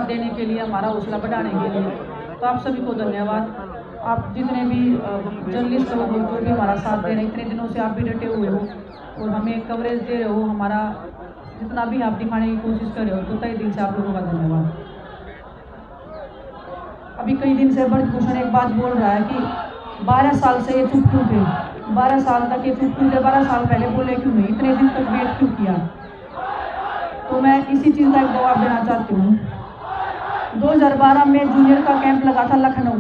साथ देने के लिए, हमारा हौसला बढ़ाने के लिए। तो आप सभी को धन्यवाद। आप जितने भी जर्नलिस्ट हो जो भी हमारा साथ दे रहे हैं, इतने दिनों से आप भी डटे हुए हो और हमें कवरेज दे रहे हो, हमारा जितना भी आप दिखाने की कोशिश कर रहे हो, तो तहे दिल से आप लोगों का धन्यवाद। अभी कई दिन से ब्रजभूषण एक बात बोल रहा है कि 12 साल से ये चुप क्यों थे, 12 साल तक ये चुप क्यों थे, 12 साल पहले बोले क्यों नहीं, इतने दिन तक वेट क्यों किया। तो मैं इसी चीज़ का एक जवाब देना चाहती हूँ। 2012 में जूनियर का कैंप लगा था लखनऊ,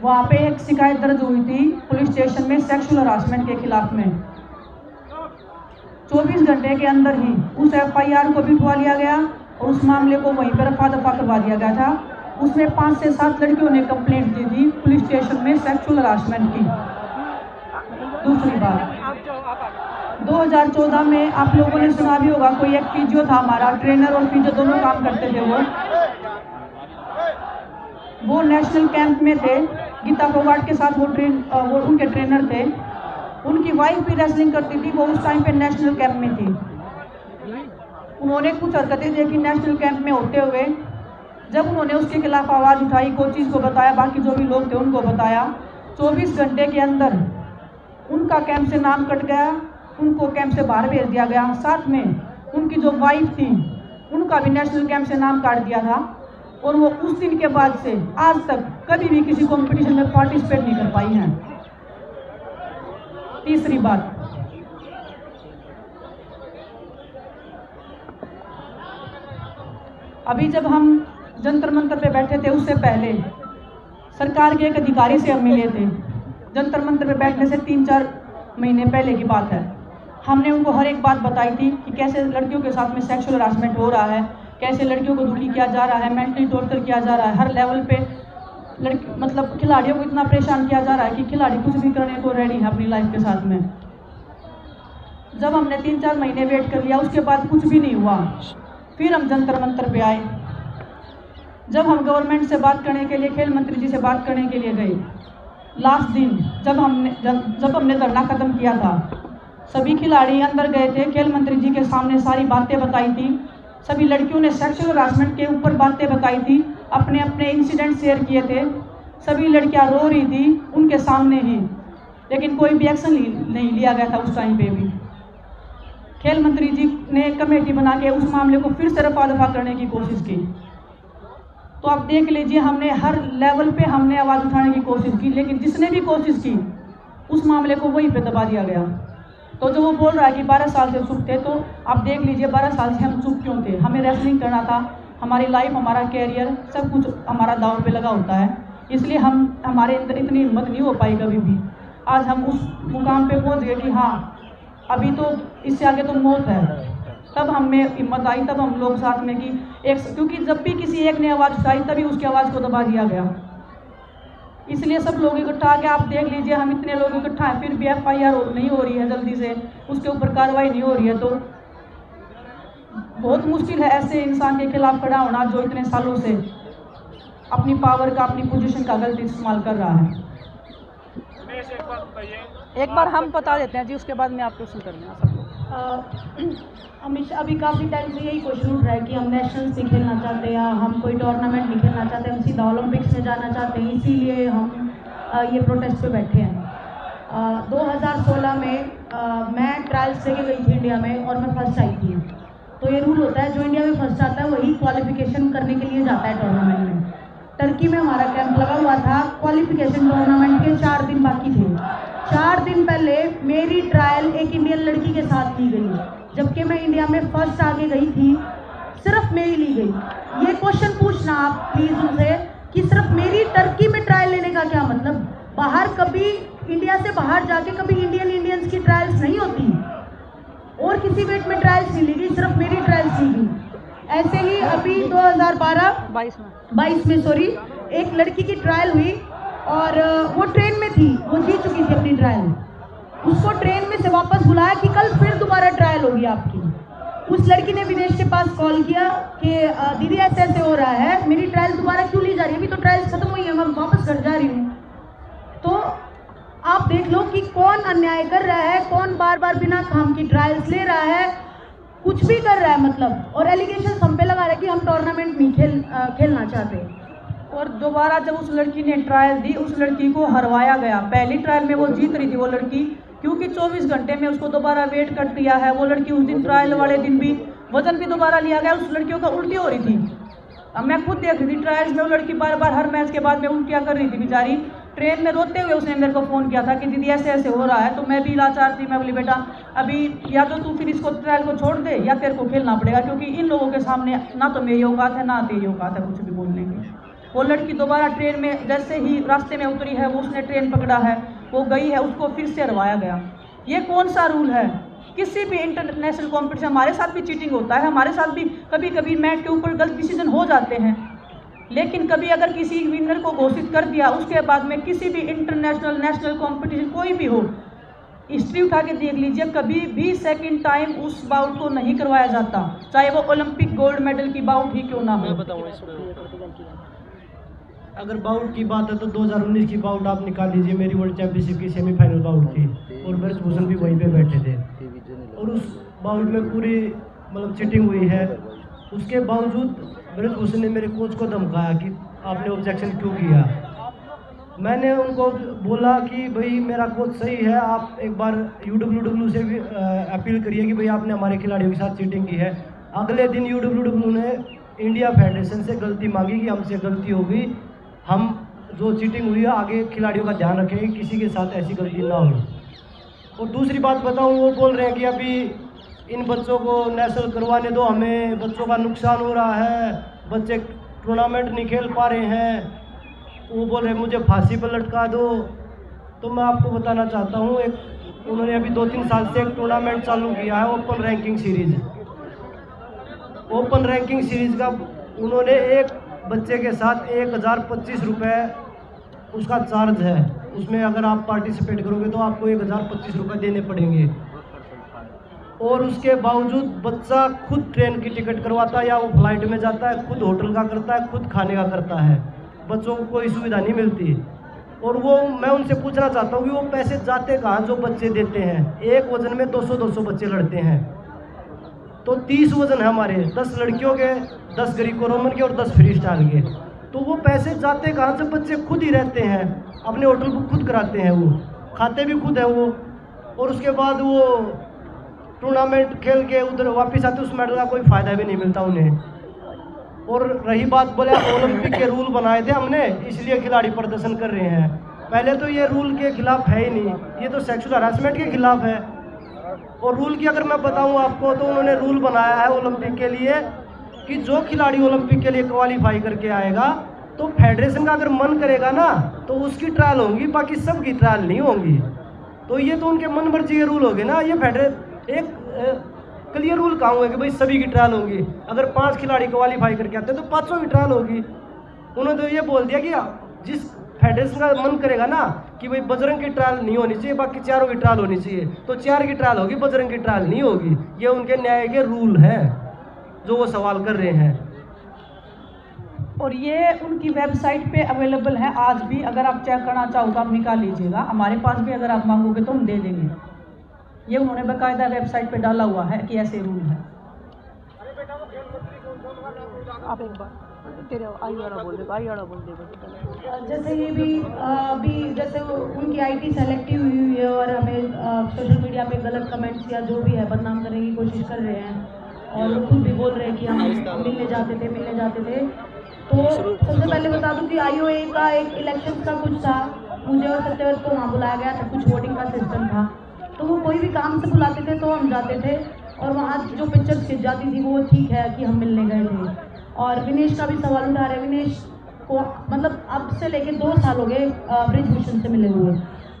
वहाँ पे एक शिकायत दर्ज हुई थी पुलिस स्टेशन में सेक्सुअल हरासमेंट के खिलाफ में। 24 घंटे के अंदर ही उस FIR को भी उठवा लिया गया और उस मामले को वहीं पर रफा दफा करवा दिया गया था। उसमें 5 से 7 लड़कियों ने कंप्लेंट दी थी पुलिस स्टेशन में सेक्सुअल हरासमेंट की। दूसरी बात, 2014 में आप लोगों ने सुना भी होगा, कोई एक फिजियो था हमारा, ट्रेनर और फिजियो दोनों काम करते थे। वो नेशनल कैंप में थे, गीता फोगाट के साथ वो उनके ट्रेनर थे। उनकी वाइफ भी रेसलिंग करती थी, वो उस टाइम पे नेशनल कैंप में थी। उन्होंने कुछ हरकतें देखी नेशनल कैंप में होते हुए। जब उन्होंने उसके खिलाफ आवाज़ उठाई, कोचेज को बताया, बाकी जो भी लोग थे उनको बताया, 24 घंटे के अंदर उनका कैंप से नाम कट गया, उनको कैंप से बाहर भेज दिया गया। साथ में उनकी जो वाइफ थी उनका भी नेशनल कैंप से नाम काट दिया था और वो उस दिन के बाद से आज तक कभी भी किसी कंपटीशन में पार्टिसिपेट नहीं कर पाई हैं। तीसरी बात, अभी जब हम जंतर मंतर पे बैठे थे उससे पहले सरकार के एक अधिकारी से हम मिले थे। जंतर मंतर पे बैठने से 3-4 महीने पहले की बात है। हमने उनको हर एक बात बताई थी कि कैसे लड़कियों के साथ में सेक्सुअल हरासमेंट हो रहा है, कैसे लड़कियों को दुखी किया जा रहा है, मेंटली टॉर्चर किया जा रहा है, हर लेवल पे लड़की मतलब खिलाड़ियों को इतना परेशान किया जा रहा है कि खिलाड़ी कुछ भी करने को रेडी है अपनी लाइफ के साथ में। जब हमने 3-4 महीने वेट कर लिया, उसके बाद कुछ भी नहीं हुआ। फिर हम जंतर मंतर पे आए। जब हम गवर्नमेंट से बात करने के लिए, खेल मंत्री जी से बात करने के लिए गए, लास्ट दिन जब हमने धरना खत्म किया था, सभी खिलाड़ी अंदर गए थे, खेल मंत्री जी के सामने सारी बातें बताई थी। सभी लड़कियों ने सेक्सुअल हरासमेंट के ऊपर बातें बताई थी, अपने अपने इंसिडेंट शेयर किए थे। सभी लड़कियां रो रही थी उनके सामने ही, लेकिन कोई भी एक्शन नहीं लिया गया था उस टाइम पे भी। खेल मंत्री जी ने कमेटी बना के उस मामले को फिर से रफा दफा करने की कोशिश की। तो आप देख लीजिए, हमने हर लेवल पे हमने आवाज़ उठाने की कोशिश की, लेकिन जिसने भी कोशिश की उस मामले को वहीं पे दबा दिया गया। तो जो वो बोल रहा है कि 12 साल से चुप थे, तो आप देख लीजिए 12 साल से हम चुप क्यों थे। हमें रेसलिंग करना था, हमारी लाइफ, हमारा कैरियर, सब कुछ हमारा दांव पे लगा होता है, इसलिए हमारे अंदर इतनी हिम्मत नहीं हो पाई कभी भी। आज हम उस मुकाम पे पहुंच गए कि हाँ अभी तो इससे आगे तो मौत है। तब हमें हिम्मत आई, तब हम लोग साथ में कि क्योंकि जब भी किसी एक ने आवाज़ उठाई तभी उसकी आवाज़ को दबा दिया गया। इसलिए सब लोग इकट्ठा आके आप देख लीजिए, हम इतने लोग इकट्ठा हैं, फिर भी FIR नहीं हो रही है जल्दी से, उसके ऊपर कार्रवाई नहीं हो रही है। तो बहुत मुश्किल है ऐसे इंसान के खिलाफ खड़ा होना जो इतने सालों से अपनी पावर का, अपनी पोजीशन का गलत इस्तेमाल कर रहा है। एक बार हम बता देते हैं जी, उसके बाद में आप क्वेश्चन कर लेना सब लोग। हमेशा अभी काफ़ी टाइम से यही क्वेश्चन उठ रहा है कि हम नेशनल्स नहीं खेलना चाहते या हम कोई टूर्नामेंट नहीं खेलना चाहते, हम सीधा ओलंपिक्स में जाना चाहते हैं, इसीलिए हम ये प्रोटेस्ट पे बैठे हैं। 2016 में मैं ट्रायल्स लेके गई थी इंडिया में और मैं फर्स्ट आई थी। तो ये रूल होता है, जो इंडिया में फर्स्ट आता है वही क्वालिफिकेशन करने के लिए जाता है टूर्नामेंट में। टर्की में हमारा कैंप लगा हुआ था, क्वालिफिकेशन टूर्नामेंट के 4 दिन बाकी थे। 4 दिन पहले मेरी ट्रायल एक इंडियन लड़की के साथ ली गई, जबकि मैं इंडिया में फर्स्ट आगे गई थी, सिर्फ मेरी ली गई। ये क्वेश्चन पूछना आप प्लीज़ उनसे कि सिर्फ मेरी टर्की में ट्रायल लेने का क्या मतलब। बाहर कभी इंडिया से बाहर जाके कभी इंडियंस की ट्रायल्स नहीं होती, और किसी वेट में ट्रायल्स नहीं ली गई, सिर्फ मेरी ट्रायल्स ली गई। ऐसे ही अभी 2022 में सॉरी, एक लड़की की ट्रायल हुई और वो ट्रेन में थी, वो जीत चुकी थी अपनी ट्रायल। उसको ट्रेन में से वापस बुलाया कि कल फिर दोबारा ट्रायल होगी आपकी। उस लड़की ने विदेश के पास कॉल किया कि दीदी ऐसे ऐसे हो रहा है, मेरी ट्रायल दोबारा क्यों ली जा रही है, अभी तो ट्रायल्स खत्म हुई है, मैं वापस घर जा रही हूँ। तो आप देख लो कि कौन अन्याय कर रहा है, कौन बार बार बिना काम की ट्रायल्स ले रहा है। कुछ भी कर रहा है मतलब, और एलिगेशन हम पे लगा रहा है कि हम टूर्नामेंट नहीं खेलना चाहते। और दोबारा जब उस लड़की ने ट्रायल दी, उस लड़की को हरवाया गया। पहली ट्रायल में वो जीत रही थी वो लड़की, क्योंकि 24 घंटे में उसको दोबारा वेट कर दिया है। वो लड़की उस दिन ट्रायल वाले दिन भी वजन भी दोबारा लिया गया, उस लड़कियों का उल्टी हो रही थी। अब मैं खुद देख रही थी ट्रायल्स में, वो लड़की बार बार हर मैच के बाद में उल्टियाँ कर रही थी बेचारी। ट्रेन में रोते हुए उसने मेरे को फ़ोन किया था कि दीदी ऐसे ऐसे हो रहा है। तो मैं भी लाचार थी। मैं बोली बेटा अभी या तो तू फिर इसको ट्रायल को छोड़ दे या तेरे को खेलना पड़ेगा, क्योंकि इन लोगों के सामने ना तो मेरी औकात है ना तेरी औकात है कुछ भी बोलने की। वो लड़की दोबारा ट्रेन में जैसे ही रास्ते में उतरी है, वो उसने ट्रेन पकड़ा है, वो गई है, उसको फिर से हरवाया गया। ये कौन सा रूल है? किसी भी इंटरनेशनल कॉम्पिटिशन, हमारे साथ भी चीटिंग होता है, हमारे साथ भी कभी कभी मैच के ऊपर गलत डिसीजन हो जाते हैं, लेकिन कभी अगर किसी विनर को घोषित कर दिया, उसके बाद में किसी भी इंटरनेशनल नेशनल कंपटीशन कोई भी हो, हिस्ट्री उठा के देख लीजिए, कभी भी सेकंड टाइम उस बाउट को नहीं करवाया जाता, चाहे वो ओलंपिक गोल्ड मेडल की बाउट ही क्यों ना हो। अगर बाउट की बात है तो 2019 की बाउट आप निकाल लीजिए, मेरी वर्ल्ड चैंपियनशिप की सेमीफाइनल बाउट थी और ब्रजभूषण भी वहीं पे बैठे थे, और उस बाउट में पूरी मतलब चीटिंग हुई है। उसके बावजूद ब्रजभूषण ने मेरे कोच को धमकाया कि आपने ऑब्जेक्शन क्यों किया। मैंने उनको बोला कि भाई मेरा कोच सही है, आप एक बार UWW से भी अपील करिए कि भाई आपने हमारे खिलाड़ियों के साथ चीटिंग की है। अगले दिन UWW ने इंडिया फेडरेशन से गलती मांगी कि हमसे गलती हो गई, हम जो चीटिंग हुई है आगे खिलाड़ियों का ध्यान रखेंगे, किसी के साथ ऐसी गलती ना हो। और दूसरी बात बताऊं, वो बोल रहे हैं कि अभी इन बच्चों को नेशनल करवाने दो, हमें बच्चों का नुकसान हो रहा है, बच्चे टूर्नामेंट नहीं खेल पा रहे हैं। वो बोल रहे हैं मुझे फांसी पर लटका दो। तो मैं आपको बताना चाहता हूँ, एक उन्होंने अभी 2-3 साल से एक टूर्नामेंट चालू किया है, open ranking series. Open ranking series का उन्होंने एक बच्चे के साथ 1025 रुपये उसका चार्ज है। उसमें अगर आप पार्टिसिपेट करोगे तो आपको 1025 रुपये देने पड़ेंगे, और उसके बावजूद बच्चा खुद ट्रेन की टिकट करवाता है या वो फ्लाइट में जाता है, खुद होटल का करता है, खुद खाने का करता है, बच्चों को कोई सुविधा नहीं मिलती। और वो मैं उनसे पूछना चाहता हूँ कि वो पैसे जाते कहाँ जो बच्चे देते हैं। एक वजन में 200-200 बच्चे लड़ते हैं, तो 30 वजन है हमारे, 10 लड़कियों के, 10 ग्रीको रोमन के और 10 फ्री स्टाइल के। तो वो पैसे जाते कहाँ जब बच्चे खुद ही रहते हैं, अपने होटल बुक खुद कराते हैं, वो खाते भी खुद हैं वो, और उसके बाद वो टूर्नामेंट खेल के उधर वापस आते, उस मेडल का कोई फ़ायदा भी नहीं मिलता उन्हें। और रही बात बोले ओलंपिक के रूल बनाए थे हमने इसलिए खिलाड़ी प्रदर्शन कर रहे हैं, पहले तो ये रूल के खिलाफ है ही नहीं, ये तो सेक्सुअल हरासमेंट के खिलाफ है। और रूल की अगर मैं बताऊं आपको तो उन्होंने रूल बनाया है ओलंपिक के लिए कि जो खिलाड़ी ओलंपिक के लिए क्वालिफाई करके आएगा तो फेडरेशन का अगर मन करेगा ना तो उसकी ट्रायल होंगी, बाकी सब की ट्रायल नहीं होंगी। तो ये तो उनके मन मर्जी के रूल हो गए ना, ये एक क्लियर रूल कहाँ हुआ कि भाई सभी की ट्रायल होगी। अगर 5 खिलाड़ी क्वालिफाई करके आते हैं तो 500 की ट्रायल होगी। उन्होंने तो ये बोल दिया कि जिस फेडरेशन का मन करेगा ना कि भाई बजरंग की ट्रायल नहीं होनी चाहिए, बाकी चारों की ट्रायल होनी चाहिए, तो 4 की ट्रायल होगी, बजरंग की ट्रायल नहीं होगी। ये उनके न्याय के रूल हैं जो वो सवाल कर रहे हैं। और ये उनकी वेबसाइट पे अवेलेबल है आज भी, अगर आप चेक करना चाहो तो आप निकाल लीजिएगा, हमारे पास भी अगर आप मांगोगे तो हम दे देंगे। ये उन्होंने बाकायदा वेबसाइट पे डाला हुआ है कि ऐसे रूल है। आप एक बार तेरे आई वाला बोल देगा। जैसे ये भी अभी जैसे उनकी IT सेलेक्टिव हुई है और हमें सोशल मीडिया पे गलत कमेंट्स या जो भी है बदनाम करने की कोशिश कर रहे हैं, और वो खुद भी बोल रहे हैं कि हम मिलने जाते थे। तो सबसे पहले बता दूं कि IOA का एक इलेक्शन का कुछ था, मुझे और सत्यव्रत को वहाँ बुलाया गया था, कुछ वोटिंग का सिस्टम था, तो वो कोई भी काम से बुलाते थे तो हम जाते थे, और वहाँ जो पिक्चर्स खिंच जाती थी वो ठीक है कि हम मिलने गए थे। और विनेश का भी सवाल उठा रहे, विनेश को मतलब अब से लेके 2 साल हो गए ब्रिजभूषण से मिले हुए।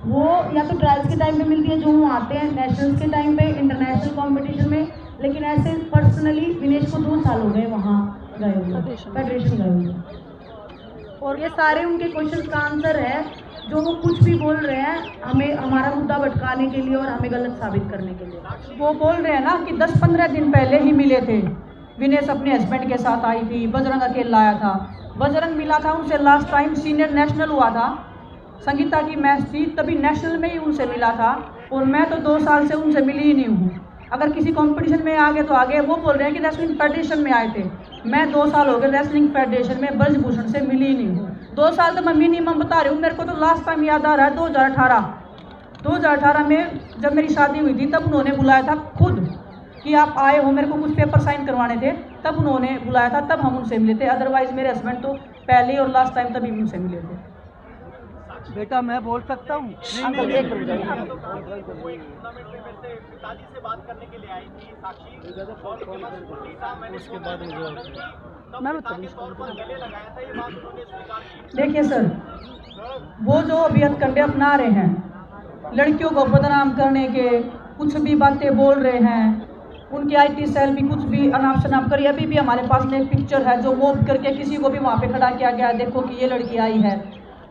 वो या तो ट्रायल्स के टाइम पे मिलती है जो वो आते हैं, नेशनल्स के टाइम पे, इंटरनेशनल कंपटीशन में, लेकिन ऐसे पर्सनली विनेश को 2 साल हो गए वहाँ गए हुए, फेडरेशन गए हुए। और ये सारे उनके क्वेश्चंस का आंसर है जो वो कुछ भी बोल रहे हैं हमें हमारा मुद्दा भटकाने के लिए और हमें गलत साबित करने के लिए। वो बोल रहे हैं ना कि 10-15 दिन पहले ही मिले थे, विनेश अपने हस्बैंड के साथ आई थी, बजरंग अकेला लाया था, बजरंग मिला था उनसे लास्ट टाइम सीनियर नेशनल हुआ था, संगीता की मैच थी तभी नेशनल में ही उनसे मिला था, और मैं तो 2 साल से उनसे मिली ही नहीं हूँ। अगर किसी कंपटीशन में आगे तो आगे, वो बोल रहे हैं कि रेसलिंग फेडरेशन में आए थे। मैं 2 साल हो गए रेसलिंग फेडरेशन में ब्रजभूषण से मिली ही नहीं हूँ। 2 साल तो मैं मिनिमम बता रही हूँ। मेरे को तो लास्ट टाइम याद आ रहा है 2018 में जब मेरी शादी हुई थी, तब उन्होंने बुलाया था खुद कि आप आए हो, मेरे को कुछ पेपर साइन करवाने थे, तब उन्होंने बुलाया था, तब हम उनसे मिले थे। अदरवाइज मेरे हस्बैंड तो पहले और लास्ट टाइम तभी उनसे मिले थे। बेटा मैं बोल सकता हूँ? अंकल एक मिनट जाइए। देखिए सर, वो जो अभी हथकंडे अपना रहे हैं, लड़कियों को बदनाम करने के, कुछ भी बातें बोल रहे हैं, उनकी IT सेल भी कुछ भी अनाप शनाप करी। अभी भी हमारे पास में एक पिक्चर है जो वो करके किसी को भी वहाँ पे खड़ा किया गया, देखो कि ये लड़की आई है,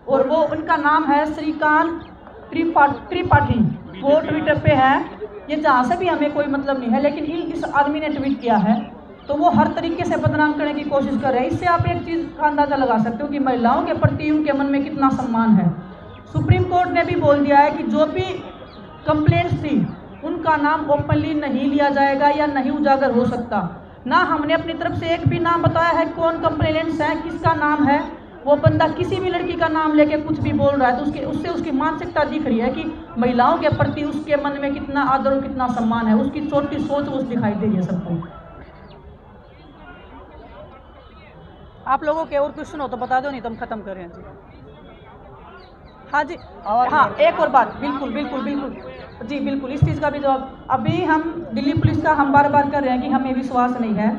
और वो उनका नाम है श्रीकांत त्रिपाठी। वो ट्विटर पे है। ये जहाँ से भी हमें कोई मतलब नहीं है, लेकिन इस आदमी ने ट्वीट किया है, तो वो हर तरीके से बदनाम करने की कोशिश कर रहे हैं। इससे आप एक चीज़ का अंदाज़ा लगा सकते हो कि महिलाओं के प्रति उनके मन में कितना सम्मान है। सुप्रीम कोर्ट ने भी बोल दिया है कि जो भी कंप्लेंट्स थी उनका नाम ओपनली नहीं लिया जाएगा या नहीं उजागर हो सकता। ना हमने अपनी तरफ से एक भी नाम बताया है कौन कंप्लेनेंट्स हैं, किसका नाम है। वो बंदा किसी भी लड़की का नाम लेके कुछ भी बोल रहा है तो उससे उसकी मानसिकता दिख रही है कि महिलाओं के प्रति उसके मन में कितना आदर और कितना सम्मान है। उसकी छोटी सोच उस दिखाई दे रही है सबको। आप लोगों के और क्वेश्चन हो तो बता दो, नहीं तो हम खत्म करें जी। हाँ जी, हाँ एक और बात, बिल्कुल बिल्कुल बिल्कुल जी, बिल्कुल इस चीज़ का भी जवाब। अभी हम दिल्ली पुलिस का हम बार बार कर रहे हैं कि हमें विश्वास नहीं है।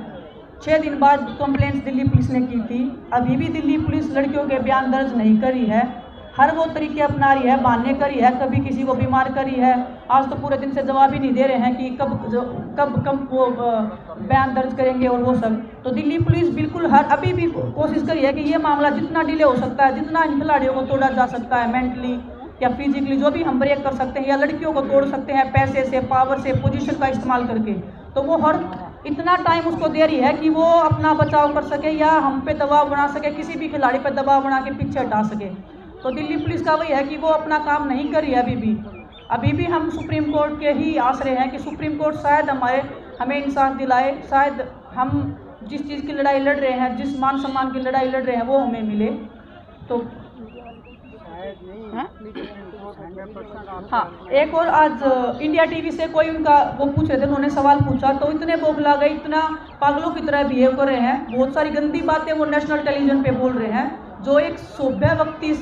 6 दिन बाद कंप्लेंट्स दिल्ली पुलिस ने की थी, अभी भी दिल्ली पुलिस लड़कियों के बयान दर्ज नहीं करी है। हर वो तरीके अपना रही है, बहाने करी है, कभी किसी को बीमार करी है। आज तो पूरे दिन से जवाब ही नहीं दे रहे हैं कि कब वो बयान दर्ज करेंगे और वो सब। तो दिल्ली पुलिस बिल्कुल अभी भी कोशिश करी है कि ये मामला जितना डिले हो सकता है, जितना इन खिलाड़ियों को तोड़ा जा सकता है मेंटली या फिजिकली, जो भी हम ब्रेक कर सकते हैं या लड़कियों को तोड़ सकते हैं पैसे से, पावर से, पोजीशन का इस्तेमाल करके, तो वो हर इतना टाइम उसको दे रही है कि वो अपना बचाव कर सके या हम पे दबाव बना सके, किसी भी खिलाड़ी पर दबाव बना के पीछे हटा सके। तो दिल्ली पुलिस का वही है कि वो अपना काम नहीं कर रही है अभी भी हम सुप्रीम कोर्ट के ही आसरे हैं कि सुप्रीम कोर्ट शायद हमें इंसाफ दिलाए, शायद हम जिस चीज़ की लड़ाई लड़ रहे हैं, जिस मान सम्मान की लड़ाई लड़ रहे हैं वो हमें मिले। तो हाँ, एक और आज इंडिया टीवी से कोई उनका वो पूछ रहे थे, उन्होंने सवाल पूछा तो इतने बौखला गए, इतना पागलों की तरह बिहेव कर रहे हैं। बहुत सारी गंदी बातें वो नेशनल टेलीविजन पे बोल रहे हैं। जो एक सभ्य व्यक्ति,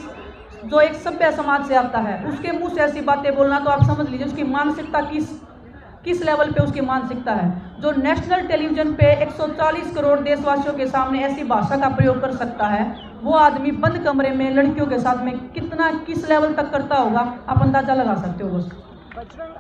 जो एक सभ्य समाज से आता है, उसके मुंह से ऐसी बातें बोलना, तो आप समझ लीजिए उसकी मानसिकता किस लेवल पे उसकी मानसिकता है। जो नेशनल टेलीविजन पे 140 करोड़ देशवासियों के सामने ऐसी भाषा का प्रयोग कर सकता है, वो आदमी बंद कमरे में लड़कियों के साथ में किस लेवल तक करता होगा, आप अंदाजा लगा सकते हो बस। बजरंग,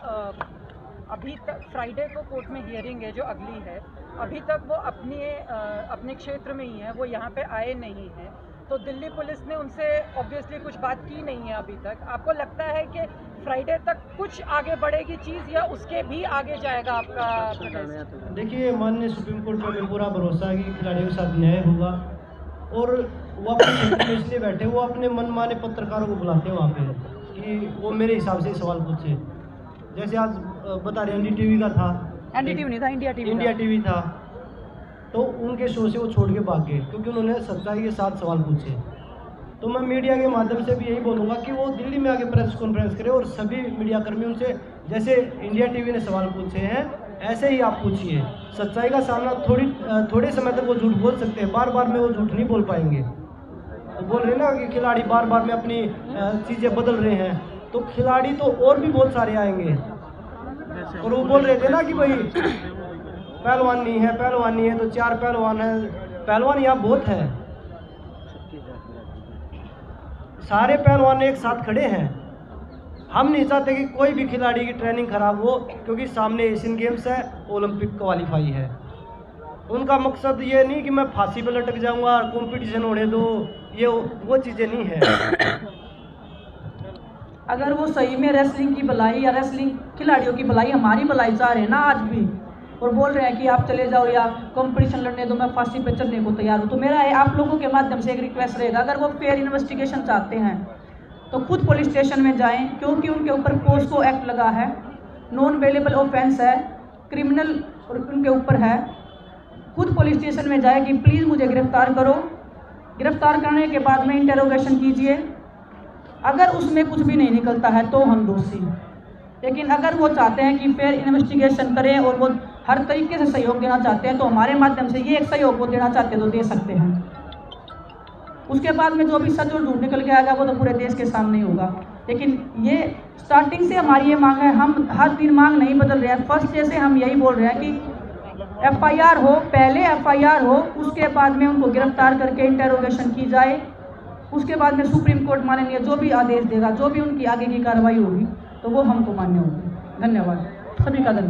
अभी तक फ्राइडे को कोर्ट में हियरिंग है जो अगली है, अभी तक वो अपने क्षेत्र में ही है, वो यहाँ पे आए नहीं हैं। तो दिल्ली पुलिस ने उनसे ऑब्वियसली कुछ बात की नहीं है अभी तक। आपको लगता है कि फ्राइडे तक कुछ आगे बढ़ेगी चीज़ या उसके भी आगे जाएगा आपका प्रोटेस्ट? देखिए, माननीय सुप्रीम कोर्ट पर पूरा भरोसा है कि खिलाड़ियों के साथ न्याय होगा। और वो अपने क्षेत्र में इसलिए बैठे, वो अपने मनमाने पत्रकारों को बुलाते हैं वहाँ पे कि वो मेरे हिसाब से सवाल पूछे। जैसे आज बता रहे NDTV का था, NDTV नहीं था, इंडिया टीवी था, तो उनके शो से वो छोड़ के भाग गए क्योंकि उन्होंने सच्चाई के साथ सवाल पूछे। तो मैं मीडिया के माध्यम से भी यही बोलूँगा कि वो दिल्ली में आके प्रेस कॉन्फ्रेंस करें और सभी मीडिया कर्मी उनसे, जैसे इंडिया टीवी ने सवाल पूछे हैं ऐसे ही आप पूछिए। सच्चाई का सामना थोड़े समय तक वो झूठ बोल सकते हैं, बार बार में वो झूठ नहीं बोल पाएंगे। तो बोल रहे ना कि खिलाड़ी बार बार में अपनी चीज़ें बदल रहे हैं, तो खिलाड़ी तो और भी बहुत सारे आएंगे। और वो बोल रहे थे ना कि भाई पहलवान नहीं है तो 4 पहलवान है। पहलवान यहाँ बहुत है, सारे पहलवान एक साथ खड़े हैं। हम नहीं चाहते कि कोई भी खिलाड़ी की ट्रेनिंग खराब हो, क्योंकि सामने एशियन गेम्स है, ओलंपिक क्वालिफाई है। उनका मकसद ये नहीं कि मैं फांसी पे लटक जाऊंगा, कंपटीशन होने दो, ये वो चीज़ें नहीं है। अगर वो सही में रेसलिंग की भलाई या रेसलिंग खिलाड़ियों की भलाई, हमारी भलाई चाह रहे हैं ना आज भी, और बोल रहे हैं कि आप चले जाओ या कंपटीशन लड़ने दो, मैं फांसी पे चढ़ने को तैयार हूँ, तो मेरा आप लोगों के माध्यम से एक रिक्वेस्ट रहेगा, अगर वो फेयर इन्वेस्टिगेशन चाहते हैं तो खुद पुलिस स्टेशन में जाएं, क्योंकि उनके ऊपर पोस्को एक्ट लगा है, नॉन बेलेबल ऑफेंस है। क्रिमिनल उनके ऊपर है, खुद पुलिस स्टेशन में जाए कि प्लीज़ मुझे गिरफ्तार करो। गिरफ्तार करने के बाद में इंटरोगेशन कीजिए, अगर उसमें कुछ भी नहीं निकलता है तो हम दोषी। लेकिन अगर वो चाहते हैं कि फेयर इन्वेस्टिगेशन करें और वो हर तरीके से सहयोग देना चाहते हैं तो हमारे माध्यम से ये एक सहयोग वो देना चाहते हैं तो दे सकते हैं। उसके बाद में जो भी सच और झूठ निकल के आएगा वो तो पूरे देश के सामने ही होगा। लेकिन ये स्टार्टिंग से हमारी ये मांग है, हम हर दिन मांग नहीं बदल रहे हैं। फर्स्ट डे से हम यही बोल रहे हैं कि एफआईआर हो, पहले एफआईआर हो, उसके बाद में उनको गिरफ्तार करके इंटेरोगेशन की जाए। उसके बाद में सुप्रीम कोर्ट माननीय जो भी आदेश देगा, जो भी उनकी आगे की कार्रवाई होगी तो वो हमको मान्य होगी। धन्यवाद, सभी का धन्यवाद।